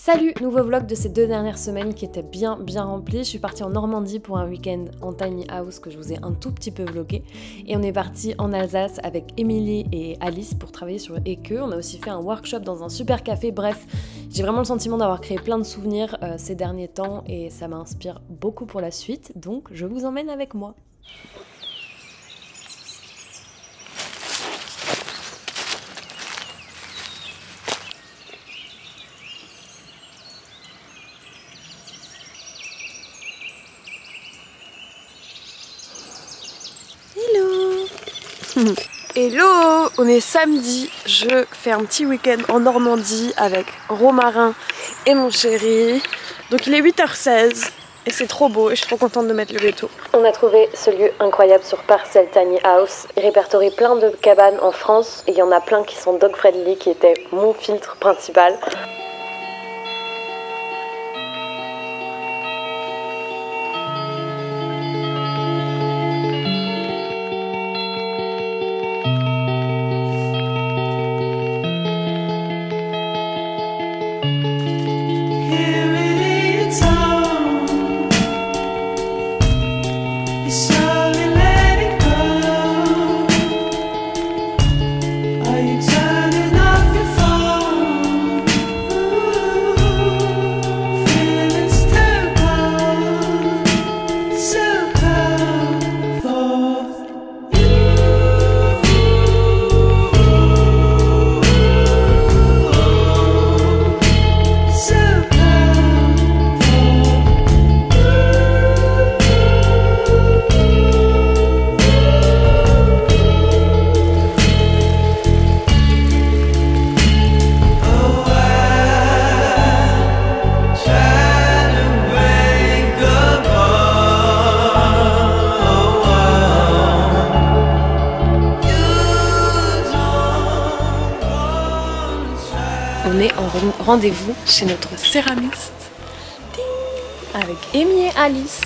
Salut, nouveau vlog de ces 2 dernières semaines qui étaient bien remplis. Je suis partie en Normandie pour un week-end en tiny house que je vous ai un tout petit peu vlogué. Et on est parti en Alsace avec Émilie et Alice pour travailler sur Eke. On a aussi fait un workshop dans un super café. Bref, j'ai vraiment le sentiment d'avoir créé plein de souvenirs ces derniers temps et ça m'inspire beaucoup pour la suite. Donc je vous emmène avec moi. Hello, on est samedi, je fais un petit week-end en Normandie avec Romarin et mon chéri. Donc il est 8h16 et c'est trop beau et je suis trop contente de m'être levée tôt. On a trouvé ce lieu incroyable sur Parcel Tiny House. Il répertorie plein de cabanes en France et il y en a plein qui sont dog friendly, qui était mon filtre principal. On est en rendez-vous chez notre céramiste avec Amy et Alice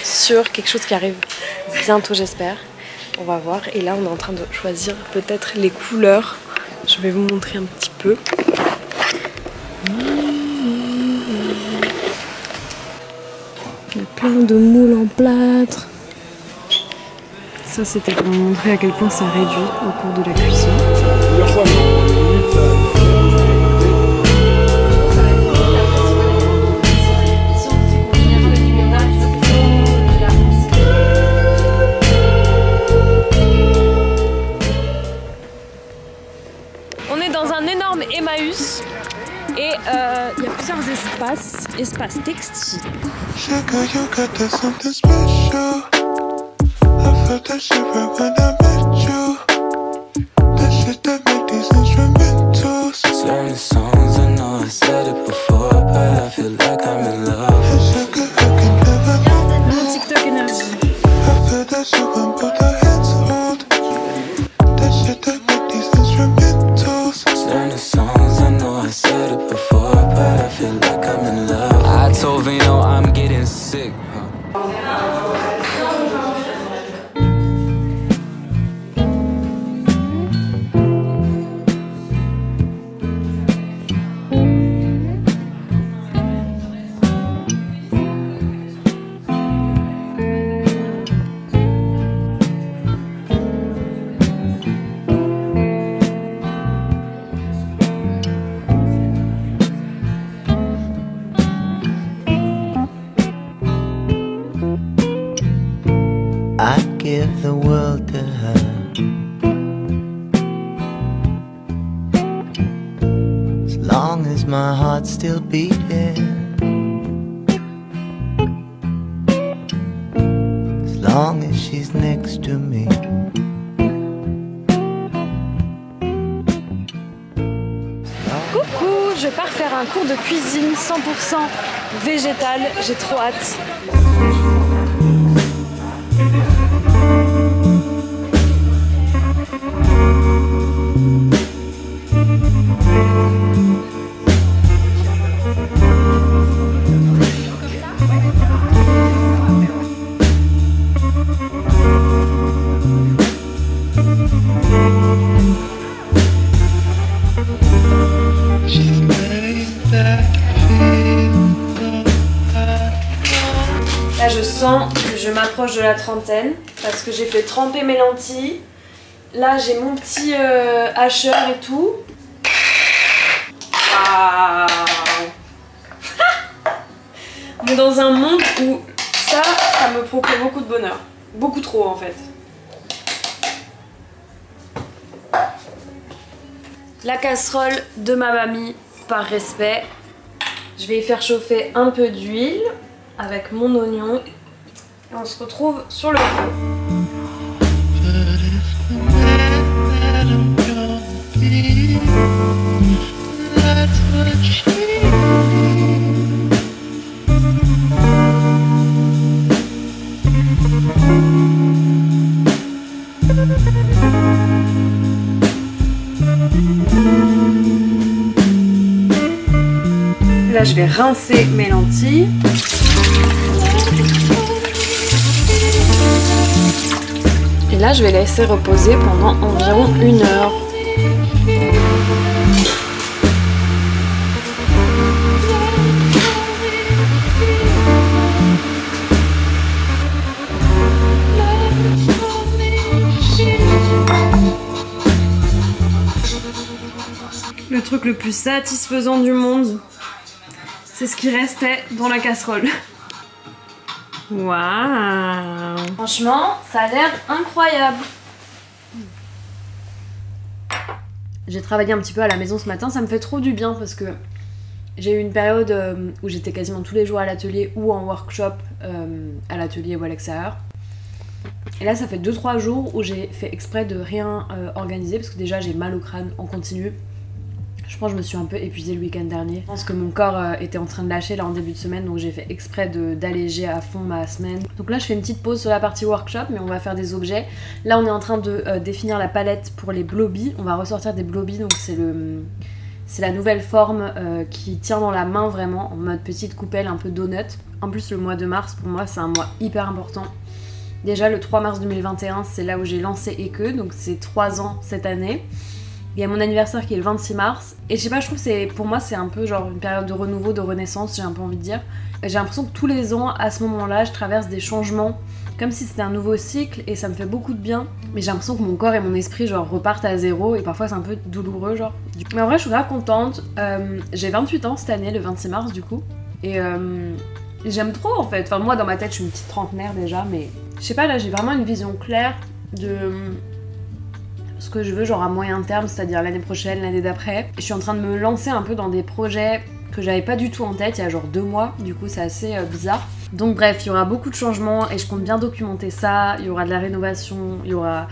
sur quelque chose qui arrive bientôt, j'espère. On va voir. Et là on est en train de choisir peut-être les couleurs. Je vais vous montrer un petit peu. Il y a plein de moules en plâtre. Ça c'était pour vous montrer à quel point ça réduit au cours de la cuisson. On est dans un énorme Emmaüs et il y a plusieurs espaces textiles. Mon TikTok énergie. I told Vino I'm getting sick. I'd give the world to her. As long as my heart's still beating, as long as she's next to me. Coucou, je pars faire un cours de cuisine 100% végétal, j'ai trop hâte. She's laying there. Là je sens que je m'approche de la trentaine parce que j'ai fait tremper mes lentilles. Là j'ai mon petit hacheur et tout. Waouh. On est dans un monde où ça me procure beaucoup de bonheur. Beaucoup trop en fait. La casserole de ma mamie, par respect. Je vais y faire chauffer un peu d'huile avec mon oignon. Et on se retrouve sur le feu. Là, je vais rincer mes lentilles. Et là, je vais laisser reposer pendant environ 1 heure. Le truc le plus satisfaisant du monde, c'est ce qui restait dans la casserole. Waouh! Franchement, ça a l'air incroyable. J'ai travaillé un petit peu à la maison ce matin, ça me fait trop du bien parce que j'ai eu une période où j'étais quasiment tous les jours à l'atelier ou en workshop à l'atelier ou à l'extérieur. Et là ça fait 2-3 jours où j'ai fait exprès de rien organiser parce que déjà j'ai mal au crâne en continu. Je pense que je me suis un peu épuisée le week-end dernier. Je pense que mon corps était en train de lâcher là en début de semaine, donc j'ai fait exprès d'alléger à fond ma semaine. Donc là je fais une petite pause sur la partie workshop, mais on va faire des objets. Là on est en train de définir la palette pour les blobbies. On va ressortir des blobbies, donc c'est la nouvelle forme qui tient dans la main vraiment, en mode petite coupelle, un peu donut. En plus le mois de mars pour moi c'est un mois hyper important. Déjà le 3 mars 2021 c'est là où j'ai lancé Eke, donc c'est 3 ans cette année. Il y a mon anniversaire qui est le 26 mars et je sais pas, je trouve que pour moi c'est un peu genre une période de renouveau, de renaissance, j'ai un peu envie de dire. J'ai l'impression que tous les ans à ce moment là je traverse des changements comme si c'était un nouveau cycle et ça me fait beaucoup de bien, mais j'ai l'impression que mon corps et mon esprit genre repartent à zéro et parfois c'est un peu douloureux genre. Mais en vrai je suis grave contente, j'ai 28 ans cette année le 26 mars du coup et j'aime trop en fait. Enfin moi dans ma tête je suis une petite trentenaire déjà, mais je sais pas, là j'ai vraiment une vision claire de ce que je veux genre à moyen terme, c'est-à-dire l'année prochaine, l'année d'après. Je suis en train de me lancer un peu dans des projets que j'avais pas du tout en tête il y a genre 2 mois, du coup c'est assez bizarre. Donc bref, il y aura beaucoup de changements et je compte bien documenter ça, il y aura de la rénovation, il y aura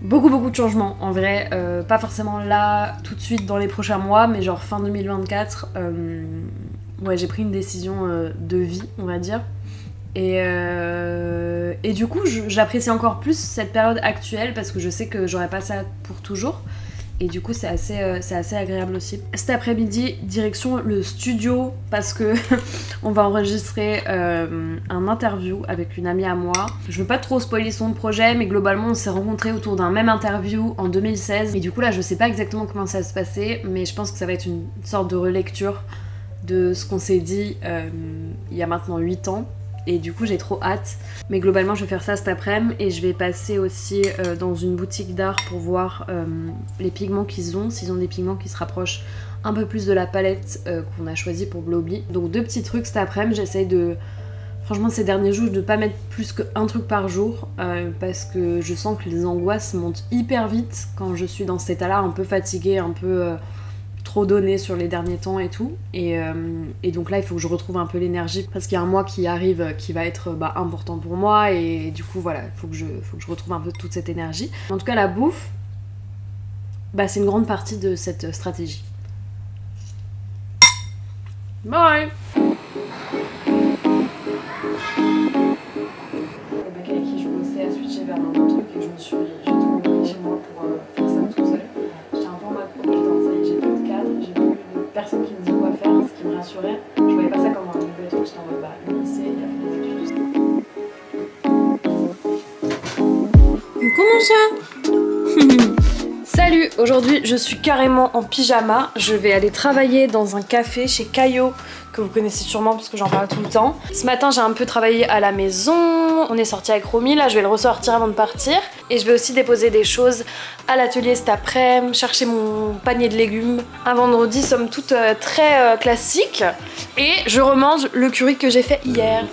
beaucoup de changements en vrai, pas forcément là tout de suite dans les prochains mois, mais genre fin 2024, ouais j'ai pris une décision de vie on va dire. Et du coup j'apprécie encore plus cette période actuelle parce que je sais que j'aurai pas ça pour toujours et du coup c'est assez agréable aussi. Cet après-midi direction le studio parce que on va enregistrer un interview avec une amie à moi. Je veux pas trop spoiler son projet, mais globalement on s'est rencontrés autour d'un même interview en 2016 et du coup là je sais pas exactement comment ça va se passer, mais je pense que ça va être une sorte de relecture de ce qu'on s'est dit il y a maintenant 8 ans. Et du coup j'ai trop hâte, mais globalement je vais faire ça cet après-midi et je vais passer aussi dans une boutique d'art pour voir les pigments qu'ils ont, s'ils ont des pigments qui se rapprochent un peu plus de la palette qu'on a choisie pour Blobby. Donc 2 petits trucs cet après-midi, j'essaye de... Franchement ces derniers jours de ne pas mettre plus qu'un truc par jour parce que je sens que les angoisses montent hyper vite quand je suis dans cet état là, un peu fatiguée, un peu... trop donné sur les derniers temps et tout et donc là il faut que je retrouve un peu l'énergie parce qu'il y a un mois qui arrive qui va être important pour moi et du coup voilà il faut que je retrouve un peu toute cette énergie. En tout cas la bouffe c'est une grande partie de cette stratégie. Bye. Le mec avec qui je bossais a switché vers un autre truc et j'ai tout repris chez moi pour faire ça tout seul. J'étais un peu en mode oh putain ça y est, j'ai plus de cadre, j'ai plus de personne qui me dit quoi faire, ce qui me rassurait. Je voyais pas ça comme un nouvel truc, j'étais en mode le lycée, il a fait des études, tout ça. Comment ça? Salut, aujourd'hui je suis carrément en pyjama. Je vais aller travailler dans un café chez Caio, que vous connaissez sûrement parce que j'en parle tout le temps. Ce matin j'ai un peu travaillé à la maison, on est sorti avec Romy, là je vais le ressortir avant de partir. Et je vais aussi déposer des choses à l'atelier cet après-midi, chercher mon panier de légumes. Un vendredi somme toute très classique. Et je remange le curry que j'ai fait hier.